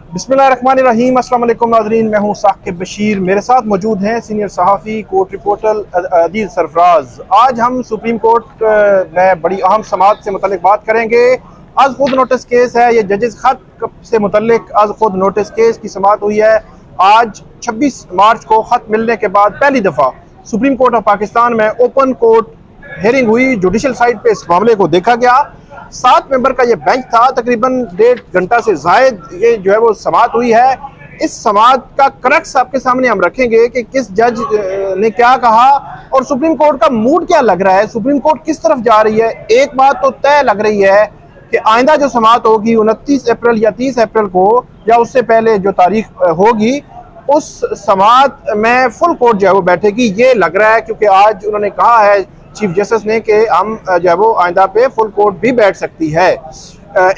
बिस्मिल्लाहिर्रहमानिर्रहीम। अस्सलाम वालेकुम नाज़रीन, मैं हूँ साकिब बशीर। मेरे साथ मौजूद हैं सीनियर सहाफ़ी कोर्ट रिपोर्टर अदील सरफराज। आज हम सुप्रीम कोर्ट में बड़ी अहम समाअत से मुतल्लिक बात करेंगे। आज खुद नोटिस केस है, ये जजेस खत से मुतल्लिक आज खुद नोटिस केस की समाअत हुई है। आज 26 मार्च को खत मिलने के बाद पहली दफ़ा सुप्रीम कोर्ट ऑफ पाकिस्तान में ओपन कोर्ट हेयरिंग हुई। जुडिशल साइड पे इस मामले को देखा गया। 7 मेंबर का ये बेंच था। तकरीबन 1.5 घंटा से जायद ये जो है वो समाअत हुई है। इस समाअत का क्रक्स आपके सामने हम रखेंगे कि किस जज ने क्या कहा और सुप्रीम कोर्ट का मूड क्या लग रहा है, सुप्रीम कोर्ट किस तरफ जा रही है। एक बात तो तय लग रही है कि आइंदा जो समाअत होगी 29 अप्रैल या 30 अप्रैल को या उससे पहले जो तारीख होगी, उस समाअत में फुल कोर्ट जो है वो बैठेगी, ये लग रहा है। क्योंकि आज उन्होंने कहा है चीफ जस्टिस ने कि हम जो है वो आइंदा पे फुल कोर्ट भी बैठ सकती है।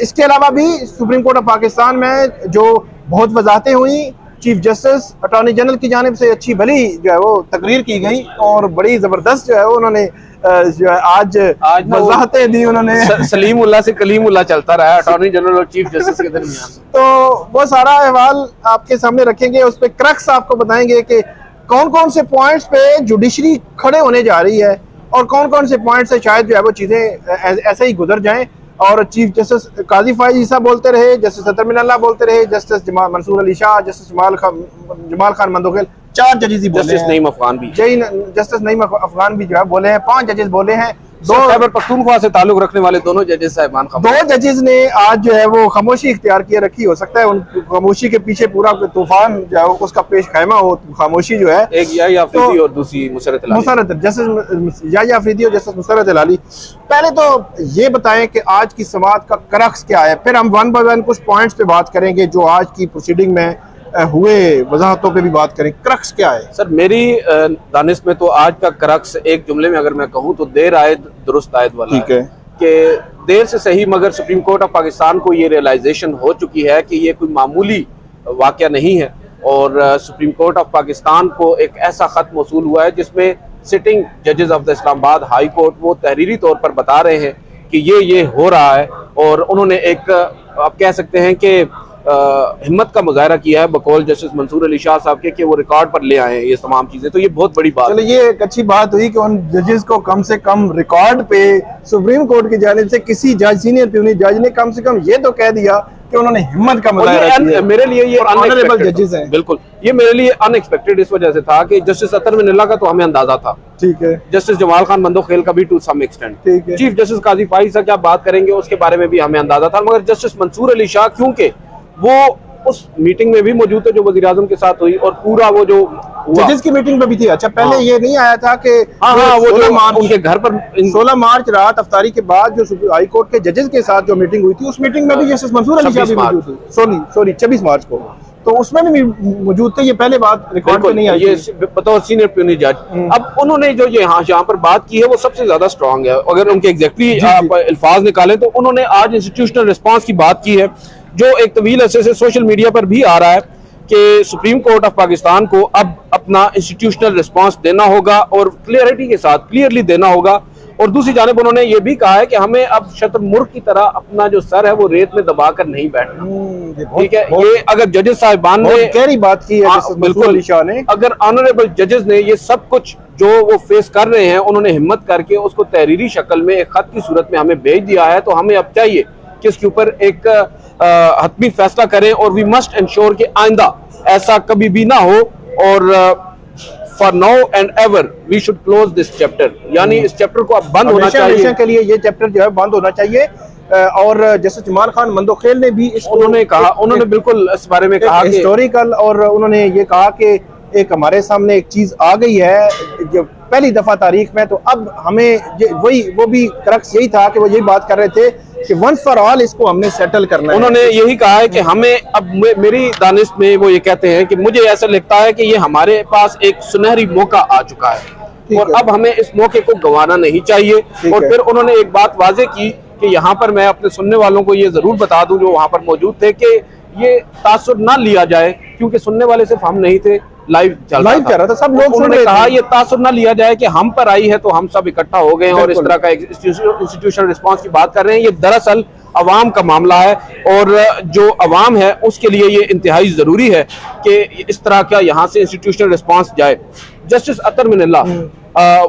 इसके अलावा भी सुप्रीम कोर्ट ऑफ पाकिस्तान में जो बहुत वजाहतें हुई, चीफ जस्टिस अटॉर्नी जनरल की जानिब से अच्छी भली जो है वो तकरीर की गई और बड़ी ज़बरदस्त जो है उन्होंने जो है आज वजाहतें दी। उन्होंने सलीमुल्लाह से कलीमुल्लाह चलता रहा है अटॉर्नी जनरल और चीफ जस्टिस के दरमियान। तो वो सारा अहवाल आपके सामने रखेंगे, उस पर क्रक्स आपको बताएंगे कि कौन कौन से पॉइंट्स पे जुडिशरी खड़े होने जा रही है और कौन कौन से पॉइंट से शायद जो है वो चीज़ें ऐसे ही गुजर जाएं। और चीफ जस्टिस काजी फाइज ईसा बोलते रहे, जस्टिस अतर मिनल्ला बोलते रहे, जस्टिस मंसूर अली शाह, जस्टिस जमाल खान मंदोखेल, 4 जजेस ही बोले हैं। जस्टिस नईम अफगान भी जस्टिस नईम अफगान भी जो है बोले हैं। 5 जजेस बोले हैं। 2 खैबर पख्तूनख्वा से ताल्लुक रखने वाले दोनों जजेस साहिबान 2 जजेस ने आज जो है वो खामोशी इख्तियार किए रखी। हो सकता है उन खामोशी के पीछे पूरा तूफान जो है उसका पेश खैमा हो। खामोशी जो है, एक याहिया अफरीदी और दूसरी मुसर्रत जस्टिस याहिया अफरीदी और जस्टिस मुसर्रत अलाली। पहले तो ये बताएं कि आज की समाअत का क्रक्स क्या है, फिर हम 1 बाय 1 कुछ पॉइंट्स पे बात करेंगे जो आज की प्रोसीडिंग में हुए, वजाहतों पे भी बात करें। क्रक्स क्या है सर? मेरी दानिश में तो आज का क्रक्स एक जुमले में अगर मैं कहूँ तो देर आयद दुरुस्त आयद वाला ठीक है कि देर से सही, मगर सुप्रीम कोर्ट ऑफ पाकिस्तान को ये रियलाइजेशन हो चुकी है कि ये कोई मामूली वाक़या नहीं है। और सुप्रीम कोर्ट ऑफ पाकिस्तान को एक ऐसा ख़त मौसूल हुआ है जिसमें सिटिंग जजेस of the Islamabad high court वो तहरीरी तौर पर बता रहे हैं कि ये हो रहा है। और उन्होंने एक आप कह सकते हैं कि हिम्मत का मुजाहरा किया है बकौल जस्टिस मंसूर अली शाह साहब के कि वो रिकॉर्ड पर ले आए हैं ये तमाम चीजें। तो ये बहुत बड़ी बात है। ये एक अच्छी बात हुई कि उन जजेस को कम से कम रिकॉर्ड पे सुप्रीम कोर्ट की जानिब से किसी जज, सीनियर प्यूनी जज ने कम से कम ये तो कह दिया कि उन्होंने हिम्मत का मुजाहरा किया। मेरे लिए ये ऑनरेबल जजेस हैं। बिल्कुल, ये मेरे लिए अनएक्सपेक्टेड इस वजह से था कि जस्टिस अतर मिनल्ला का तो हमें अंदाजा था, ठीक है, जस्टिस जमाल खान मंदोखेल का भी टू सम एक्सटेंट, ठीक है, चीफ जस्टिस काजी फाइज साहब क्या बात करेंगे उसके बारे में भी हमें अंदाजा था। मगर जस्टिस मंसूर अली शाह क्योंकि वो उस मीटिंग में भी मौजूद थे जो वज़ीर आज़म के साथ हुई और पूरा वो जो जजेस की मीटिंग में भी थी। अच्छा, पहले ये नहीं आया था कि वो जो उनके घर पर 16 मार्च रात अफ्तारी के बाद जो हाई कोर्ट के जजेस के साथ जो मीटिंग हुई थी, उस मीटिंग में भी जस्टिस मंसूर अली शाह भी मौजूद थे। सॉरी 26 मार्च को तो उसमें भी मौजूद थे। ये पहले बात रिकॉर्ड पे नहीं आई, ये बतौर सीनियर प्यूनी जज। अब उन्होंने जो ये यहाँ पर बात की है वो सबसे ज्यादा स्ट्रांग है। अगर उनके एग्जैक्टली आप अल्फाज निकालें तो उन्होंने आज इंस्टीट्यूशनल रिस्पॉन्स की बात की है जो एक तवील अरसे से सोशल मीडिया पर भी आ रहा है कि सुप्रीम कोर्ट ऑफ पाकिस्तान को अब अपना इंस्टीट्यूशनल रिस्पांस देना होगा और क्लियरिटी के साथ क्लियरली देना होगा। और दूसरी जानिब उन्होंने ये भी कहा है कि हमें अब शतुर्मुर्ग की तरह अपना जो सर है वो रेत में दबाकर नहीं बैठना। ठीक है, ये अगर जजेस साहिबान ने गहरी बात की है बिल्कुल, अगर ऑनरेबल जजेस ने ये सब कुछ जो वो फेस कर रहे हैं उन्होंने हिम्मत करके उसको तहरीरी शक्ल में एक खत की सूरत में हमें भेज दिया है, तो हमें अब चाहिए कि इसके ऊपर एक हतमी फैसला करें और वी मस्ट इंश्योर कि आइंदा ऐसा कभी भी ना हो। और for now and ever we should close this chapter, यानी इस चैप्टर को अब बंद होना चाहिए के लिए, ये चैप्टर जो है बंद होना चाहिए। और जस्टिस जमाल खान मंदोखेल ने भी उन्होंने कहा, उन्होंने बिल्कुल इस बारे में कहा हिस्टोरिकल, और उन्होंने ये कहा कि एक हमारे सामने एक चीज आ गई है जो पहली दफा तारीख में, तो अब हमें वो भी क्रक्स यही था कि वो यही बात कर रहे थे कि वंस फॉर ऑल इसको हमने सेटल करना है। उन्होंने यही कहा है कि हमें अब, मेरी दानिश में वो ये कहते हैं कि मुझे ऐसा लगता है कि ये हमारे पास एक सुनहरी मौका आ चुका है और अब हमें इस मौके को गंवाना नहीं चाहिए। और फिर उन्होंने एक बात वाजे की कि यहाँ पर मैं अपने सुनने वालों को ये जरूर बता दूं जो वहाँ पर मौजूद थे कि ये तासुर ना लिया जाए, क्योंकि सुनने वाले सिर्फ हम नहीं थे, लाइव चल रहा था, सब लोग। उन्होंने कहा ये तासुर ना लिया जाए कि हम पर आई है तो हम सब इकट्ठा हो गए और इस तरह का इंस्टीट्यूशनल रिस्पांस की बात कर रहे हैं। ये दरअसल अवाम का मामला है, और जो अवाम है उसके लिए ये इंतहाई ज़रूरी है कि इस तरह का यहाँ से इंस्टीट्यूशनल रिस्पांस जाए। जस्टिस अतर मिनल्ला,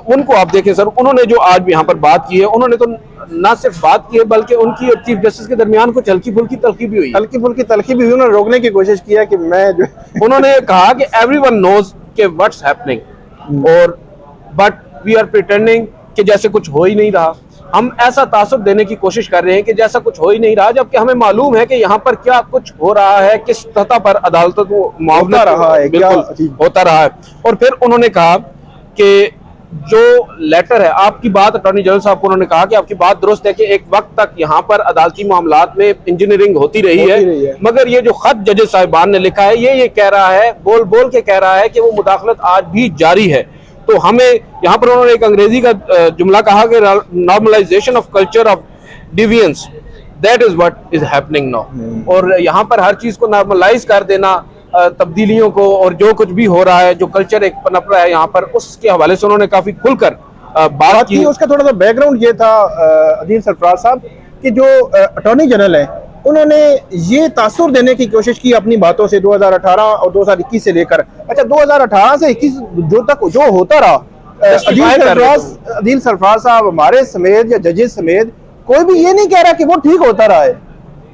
उनको आप देखें सर, उन्होंने जो आज यहाँ पर बात की है, उन्होंने तो ना सिर्फ बात की है बल्कि उनकी और चीफ जस्टिस के दरमियान कुछ हल्की फुल्की तलखी भी हुई, उन्होंने रोकने की कोशिश की है कि मैं जो उन्होंने कहा कि एवरीवन नोज के व्हाट्स हैपनिंग, और बट वी आर प्रिटेंडिंग कि जैसे कुछ हो ही नहीं रहा। हम ऐसा तासुब देने की कोशिश कर रहे हैं कि जैसा कुछ हो ही नहीं रहा, जबकि हमें मालूम है कि यहाँ पर क्या कुछ हो रहा है, किस सतह पर अदालतों को मुआवजा रहा है, बिल्कुल होता रहा है। और फिर उन्होंने कहा कि जो लेटर है, आपकी बात अटॉर्नी जनरल साहब को उन्होंने कहा कि आपकी बात दुरुस्त है कि एक वक्त तक यहाँ पर अदालती मामलात में इंजीनियरिंग होती रही है, मगर ये जो खत जजेस साहिबान ने लिखा है ये कह रहा है, बोल बोल के कह रहा है कि वो मुदाखलत आज भी जारी है। तो हमें यहाँ पर उन्होंने एक अंग्रेजी का जुमला कहा कि normalization of culture of deviance, that is what is happening now. और यहाँ पर हर चीज को नॉर्मलाइज कर देना, तब्दीलियों को, और जो कुछ भी हो रहा है, जो कल्चर एक पनप रहा है यहाँ पर, उसके हवाले से उन्होंने काफी खुलकर बात की। उसका थोड़ा सा बैकग्राउंड ये था अदील सरफराज साहब कि जो अटॉर्नी जनरल है उन्होंने ये तासुर देने की कोशिश की अपनी बातों से 2018 और 2021 से लेकर, अच्छा 2018 से 21 जो होता रहा, अदील सरफराज साहब हमारे समेत या जजेस समेत कोई भी ये नहीं कह रहा कि वो ठीक होता रहा है,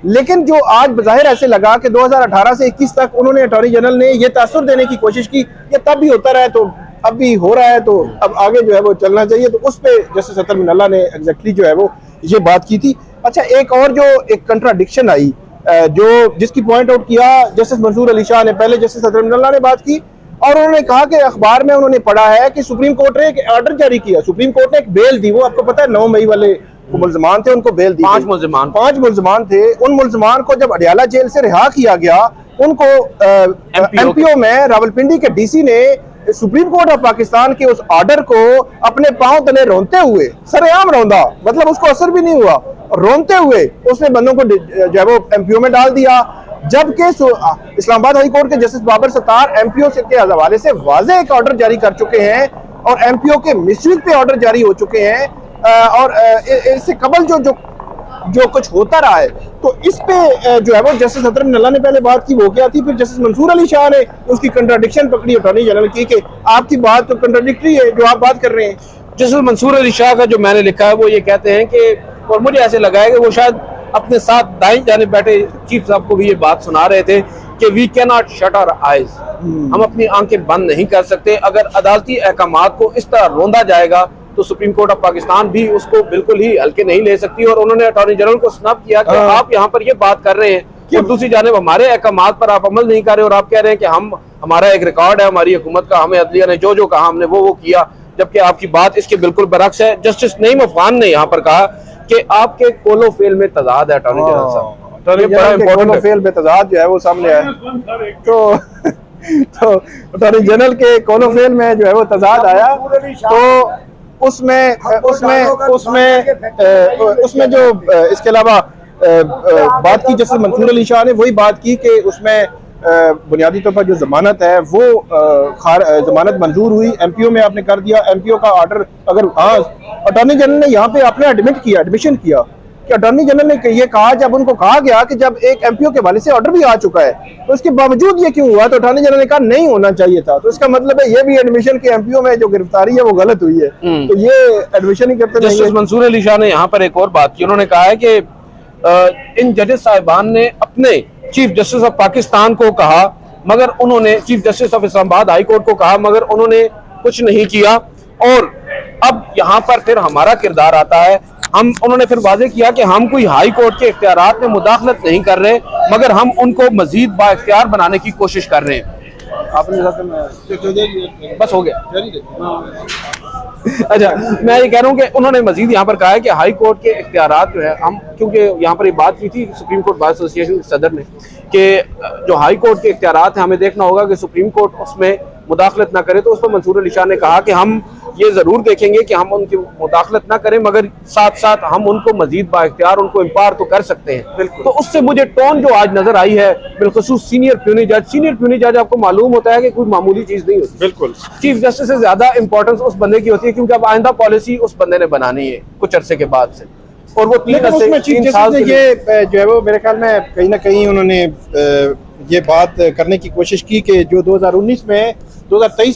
लेकिन जो आज बज़ाहिर ऐसे लगा कि 2018 से 21 तक उन्होंने अटॉर्नी जनरल ने ये तासुर देने की कोशिश की, ये तब भी होता रहा है तो अब भी हो रहा है, तो अब आगे जो है वो चलना चाहिए। तो उस पे जस्टिस अतर मिनल्ला ने एग्जैक्टली जो है वो ये बात की थी। अच्छा, एक और जो एक कंट्राडिक्शन आई जो जिसकी पॉइंट आउट किया जस्टिस मंसूर अली शाह ने, पहले जस्टिस अतर मिनल्ला ने बात की और उन्होंने कहा कि अखबार में उन्होंने पढ़ा है कि सुप्रीम कोर्ट ने एक ऑर्डर जारी किया, सुप्रीम कोर्ट ने एक बेल दी, वो आपको पता है 9 मई वाले वो मुल्जमान थे उनको बेल दी, 5 मुल्जमान थे। उन मुल्जमान को जब अडियाला जेल से रिहा किया गया, उनको एमपीओ में रावलपिंडी के डीसी ने सुप्रीम कोर्ट ऑफ पाकिस्तान के उस ऑर्डर को अपने पांव तले रोनते हुए, सरेआम रौंदा, मतलब उसको असर भी नहीं हुआ, रोनते हुए उसने बंदों को जो है वो एमपीओ में डाल दिया। जबकि इस्लामाबाद हाई कोर्ट के जस्टिस बाबर सत्तार एमपीओ के हवाले से वाज़ेह एक ऑर्डर जारी कर चुके हैं और एमपीओ के मिसयूज पे ऑर्डर जारी हो चुके हैं, और इससे कबल जो कुछ होता रहा है, तो इस पे जो है वो जस्टिस अतर मिनल्ला ने पहले बात की, वो क्या थी, फिर जस्टिस मंसूर अली शाह ने उसकी कंट्राडिक्शन पकड़ी अटॉर्नी जनरल की कि आपकी बात तो कंट्राडिक्टरी है जो आप बात कर रहे हैं। जस्टिस मंसूर अली शाह का जो मैंने लिखा है वो ये कहते हैं कि, और मुझे ऐसे लगा है कि वो शायद अपने साथ दाएं जाने बैठे चीफ साहब को भी ये बात सुना रहे थे कि we can not shut our eyes, हम अपनी आंखें बंद नहीं कर सकते। अगर अदालती अहकामात को इस तरह रोंदा जाएगा तो सुप्रीम कोर्ट ऑफ पाकिस्तान भी उसको बिल्कुल ही हल्के नहीं ले सकती। और उन्होंने अटॉर्नी जनरल को स्नब किया कि आप यहाँ पर ये बात कर रहे हैं कि दूसरी जानिब हमारे अहकामात पर आप अमल नहीं कर रहे, और आप कह रहे हैं कि हमारा एक रिकॉर्ड है हमारी हुकूमत का, हमें अदलिया ने जो कहा हमने वो किया, जबकि आपकी बात इसके बिल्कुल बरक्स है। जस्टिस नईम अफगान ने यहाँ पर कहा कि आपके कोलो फेल में तजाद है अटॉर्नी जनरल साहब, कोलो फेल में तजाद जो है वो सामने आया, तो अटॉर्नी जनरल के कोलो फेल में जो है वो तजाद आया, तो उसमें जो इसके अलावा बात की जैसे मंसूर अली शाह ने वही बात की कि उसमें बुनियादी तौर पर जो जमानत है वो जमानत मंजूर हुई, एमपीओ में आपने कर दिया, एमपीओ का ऑर्डर अगर अटॉर्नी जनरल ने यहाँ पे आपने एडमिशन किया कि अटॉर्नी जनरल ने ये कहा, जब उनको कहा गया कि जब एक एमपीओ के हवाले से ऑर्डर भी आ चुका है तो उसके बावजूद ये क्यों हुआ, तो अटॉर्नी जनरल ने कहा नहीं होना चाहिए था, तो इसका मतलब है ये भी एडमिशन के एमपीओ में जो गिरफ्तारी है वो गलत हुई है, तो ये एडमिशन ही करते नहीं। जस्टिस मंसूर अली शाह ने यहाँ पर एक और बात की, उन्होंने कहा है कि इन जजेस साहिबान ने अपने चीफ जस्टिस ऑफ पाकिस्तान को कहा, मगर उन्होंने chief justice of Islamabad high court को कहा, मगर उन्होंने कुछ नहीं किया। और अब यहाँ पर फिर हमारा किरदार आता है, उन्होंने फिर वाज़ेह किया कि हम कोई हाई कोर्ट के इख्तियारात में मुदाखलत नहीं कर रहे, मगर हम उनको मजीद बाइख्तियार बनाने की कोशिश कर रहे हैं। आपने बस हो गया। अच्छा, मैं ये कह रहा हूँ कि उन्होंने मजीद यहाँ पर कहा है कि हाई कोर्ट के इख्तियारात जो है, हम क्योंकि यहाँ पर ये बात की थी सुप्रीम कोर्ट बार एसोसिएशन के सदर ने कि जो हाई कोर्ट के इख्तियारात हैं हमें देखना होगा कि सुप्रीम कोर्ट उसमें मुदाखलत ना करे, तो उस पर मंसूर अली शाह ने कहा कि हम ये जरूर देखेंगे कि हम उनकी मुदाखलत ना करें, मगर साथ साथ हम उनको मजीद बाइख्तियार उनको एम्पावर तो कर सकते हैं। तो उससे मुझे टोन जो आज नजर आई है बिलखुसूस सीनियर प्यूनी जज आपको मालूम होता है कि कोई मामूली चीज नहीं होती, बिल्कुल चीफ जस्टिस से ज्यादा इंपॉर्टेंस उस बंदे की होती है, क्योंकि अब आइंदा पॉलिसी उस बंदे ने बनानी है कुछ अरसे के बाद से। और वो लेकिन उसमें चीफ जस्टिस ने ये जो है वो मेरे ख्याल में कहीं ना कहीं उन्होंने ये बात करने की कोशिश की कि जो 2023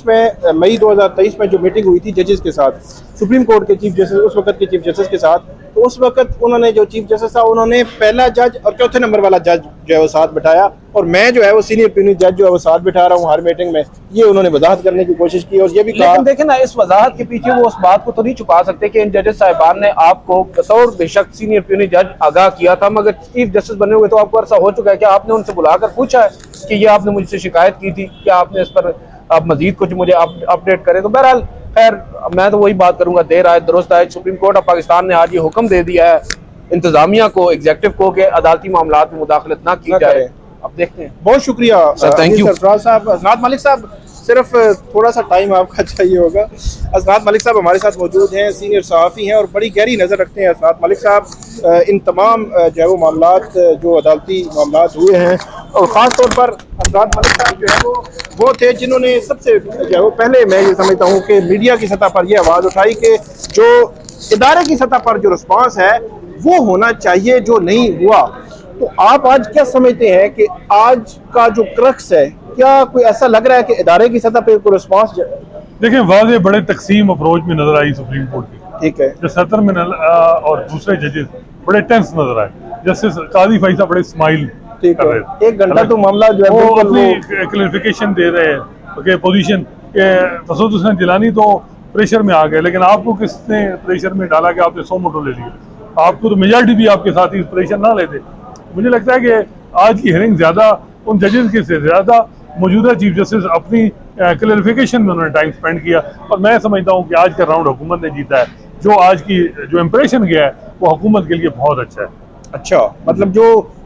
में मई 2023 में जो मीटिंग हुई थी जजेस के साथ, सुप्रीम कोर्ट के चीफ जस्टिस, उस वक्त के चीफ जस्टिस के साथ, तो उस वक्त उन्होंने जो चीफ जस्टिस था उन्होंने पहला जज और चौथे नंबर वाला जज जो है वो साथ बिठाया, और मैं जो है वो सीनियर प्यूनी जज जो है वो साथ बिठा रहा हूँ हर मीटिंग में। ये उन्होंने वजाहत करने की कोशिश की और ये भी कहा। लेकिन देखें ना, इस वजाहत के पीछे वो उस बात को तो नहीं छुपा सकते कि इन जजेस साहिबान ने आपको बतौर बेशक सीनियर प्यूनी जज आगाह किया था, मगर चीफ जस्टिस बने हुए तो आपको अरसा हो चुका है। क्या आपने उनसे बुलाकर पूछा है कि ये आपने मुझसे शिकायत की थी, क्या आपने इस पर आप मजीद कुछ मुझे अपडेट करें? तो बहरहाल खैर मैं तो वही बात करूंगा, देर आए दुरुस्त आए। सुप्रीम कोर्ट ऑफ पाकिस्तान ने आज ये हुक्म दे दिया है इंतजामिया को, एग्जीक्यूटिव को, कि अदालती मामलात में मुदाखलत ना की जाए। अब देखते हैं। बहुत शुक्रिया थैंक यू सरफराज साहब। असनाद मलिक साहब, सिर्फ थोड़ा सा टाइम आपका चाहिए होगा। असनाद मलिक साहब हमारे साथ मौजूद हैं, सीनियर सहाफ़ी हैं और बड़ी गहरी नज़र रखते हैं। असनाद मलिक साहब इन तमाम जो है वो मामलात, जो अदालती मामलात हुए हैं, और ख़ास तौर पर असनाद मलिक साहब जो है वो थे जिन्होंने सबसे जो है वो पहले, मैं ये समझता हूँ कि मीडिया की सतह पर यह आवाज़ उठाई कि जो इदारे की सतह पर जो रिस्पॉन्स है वो होना चाहिए, जो नहीं हुआ। तो आप आज क्या समझते हैं कि आज का जो क्रक्स है, क्या कोई ऐसा लग रहा है कि इदारे की सतह पर कोई रिस्पॉन्स? देखिए, वाज़े बड़े तकसीम अप्रोच में नजर आई सुप्रीम कोर्ट की। ठीक है, जो सदर में और दूसरे जजेस बड़े टेंस नजर आए। जस्टिस काजी फैसला बड़े स्माइल कर रहे थे। एक घंटा तो मामला जो है वो अपनी क्लैरिफिकेशन दे रहे हैं पोजीशन के। तसद्दुस हुसैन जिलानी तो प्रेशर में आ गए, लेकिन आपको किसने प्रेशर में डाला कि आपने 100 मोटो ले लिए? आपको तो मेजॉरिटी भी आपके साथ ही प्रेशर ना लेते। मुझे लगता है कि आज की हियरिंग ज्यादा उन जजेस के से ज्यादा मौजूदा चीफ जस्टिस अपनी क्लैरिफिकेशन में उन्होंने टाइम स्पेंड किया, और मैं समझता हूँ कि आज का राउंड हुकूमत ने जीता है। जो आज की जो इम्प्रेशन गया है वो हुकूमत के लिए बहुत अच्छा है। अच्छा, मतलब जो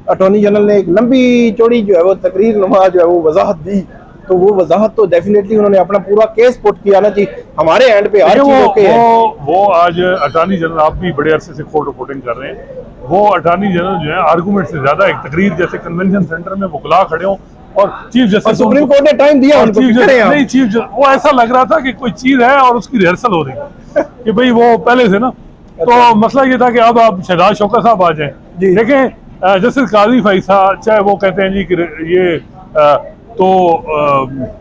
अटॉर्नी जनरल ने एक लंबी चौड़ी जो है वो तकरीर नुमा जो है वो वजाहत दी, तो वो वजाहत तो डेफिनेटली उन्होंने अपना पूरा केस पुट किया ना जी, हमारे एंड पे हर चीज ओके है। वो आज अटॉर्नी जनरल, आप भी बड़े अरसे से कोर्ट रिपोर्टिंग कर रहे हैं, वो अटॉर्नी जनरल जो है आर्गूमेंट से ज्यादा एक तकरीर जैसे कन्वेंशन सेंटर में वकला खड़े हों और चीफ जस्टिस, सुप्रीम कोर्ट ने टाइम दिया उनको, नहीं चीफ जस्टिस, वो ऐसा लग रहा था कि कोई चीज है और उसकी रिहर्सल हो रही है कि भाई वो पहले से ना। तो मसला ये था कि अब आप शहजाद शौकत साहब आ जाएं। देखें, जस्टिस काजी फैसला, चाहे वो कहते हैं जी कि ये तो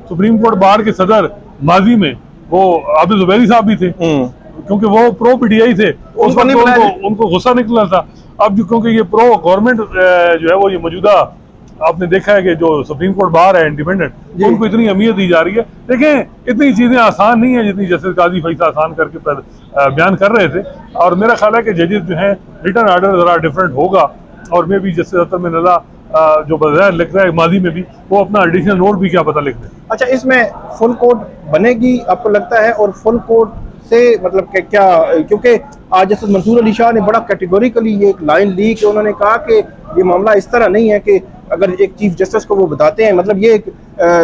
सुप्रीम कोर्ट बार के सदर माजी में वो आबिद जुबैरी साहब भी थे, क्योंकि वो प्रो पीटीआई थे, उस वक्त उनको गुस्सा निकला था। अब क्योंकि ये प्रो गवर्नमेंट जो है वो ये मौजूदा आपने देखा है कि जो सुप्रीम कोर्ट बार है इंडिपेंडेंट, उनको इतनी अहमियत दी जा रही है। देखें, इतनी चीजें आसान नहीं है जितनी जस्टिस काजी फैसला आसान करके बयान कर रहे थे, और मेरा ख्याल है कि जजेस जो हैं रिटर्न ऑर्डर जरा डिफरेंट होगा, और मे भी जस्टिस अतर में नला जो बजाय लिख रहा है माजी में भी, वो अपना एडिशनल नोट भी क्या पता लिख दे। अच्छा, इसमें फुल कोर्ट बनेगी आपको लगता है? और फुल कोर्ट से मतलब कि क्या, क्योंकि आज जस्टिस मंसूर अली शाह ने बड़ा कैटेगोरिकली ये एक लाइन ली कि उन्होंने कहा कि ये मामला इस तरह नहीं है कि अगर एक चीफ जस्टिस को वो बताते हैं, मतलब ये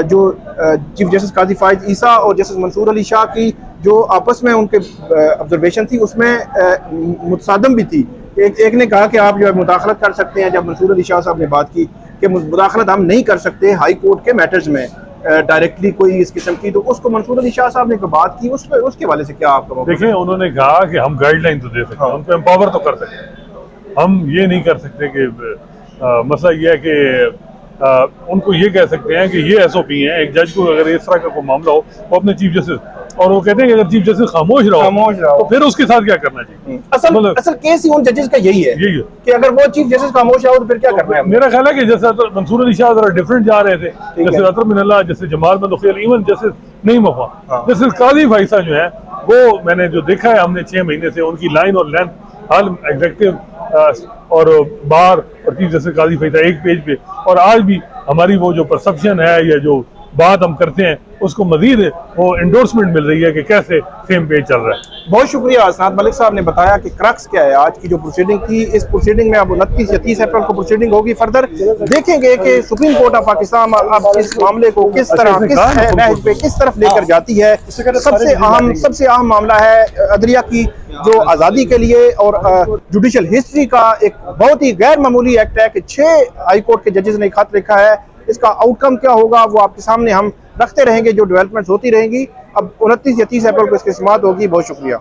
जो चीफ जस्टिस काजी फाइज ईसा और जस्टिस मंसूर अली शाह की जो आपस में उनके ऑब्जर्वेशन थी उसमें मुतसादम भी थी। एक ने कहा कि आप जो है मुदाखलत कर सकते हैं, जब मंसूर अली शाह साहब ने बात की कि मुदाखलत हम नहीं कर सकते हाई कोर्ट के मैटर्स में डायरेक्टली कोई इस किस्म की, तो उसको मंसूर अली शाह साहब ने बात की, उसके हवाले से क्या आपका? देखिए, उन्होंने कहा कि हम गाइडलाइन तो दे सकते हैं, उनको एम्पावर तो कर सकते हैं, हम ये नहीं कर सकते कि मसला ये है कि उनको ये कह सकते हैं कि ये एसओपी है। एक जज को अगर इस तरह का कोई मामला हो, वो अपने चीफ जस्टिस, और वो कहते हैं कि अगर चीफ जस्टिस खामोश रहो तो फिर उसके साथ क्या करना चाहिए। असल केस ही उन जजेस का यही है कि अगर वो चीफ जस्टिस खामोश रहो तो फिर क्या करना है। मेरा ख्याल है कि जैसे मंसूर अली शाह जरा डिफरेंट जा रहे थे, जैसे अतर मिनल्ला, जैसे जमाल बंदुखियल, इवन जैसे नहीं मफा, जैसे काजी फैसला जो है वो मैंने जो देखा है, हमने 6 महीने से उनकी लाइन और लेंथ, हल एग्जीक्यूटिव और बार और चीफ जस्टिस काजी फैसला एक पेज पे, और आज भी हमारी वो जो परसेप्शन है या जो बात हम करते हैं उसको मजीद वो इंडोर्समेंट मिल रही है कि कैसे सेम पेज चल रहा है। बहुत शुक्रिया। असनाद मलिक साहब ने बताया कि क्रक्स क्या है आज की जो प्रोसीडिंग थी। इस प्रोसीडिंग में अब 29 या 30 अप्रैल को प्रोसीडिंग होगी। फर्दर देखेंगे कि सुप्रीम कोर्ट ऑफ पाकिस्तान अब इस मामले को किस तरह किस तरफ लेकर जाती है। सबसे अहम मामला है अदलिया की जो आज़ादी के लिए और जुडिशल हिस्ट्री का एक बहुत ही गैर मामूली एक्ट है कि 6 हाई कोर्ट के जजेस ने खत लिखा है। इसका आउटकम क्या होगा वो आपके सामने हम रखते रहेंगे, जो डेवलपमेंट्स होती रहेंगी। अब 29 या 30 अप्रैल को इसकी समाअत होगी। बहुत शुक्रिया।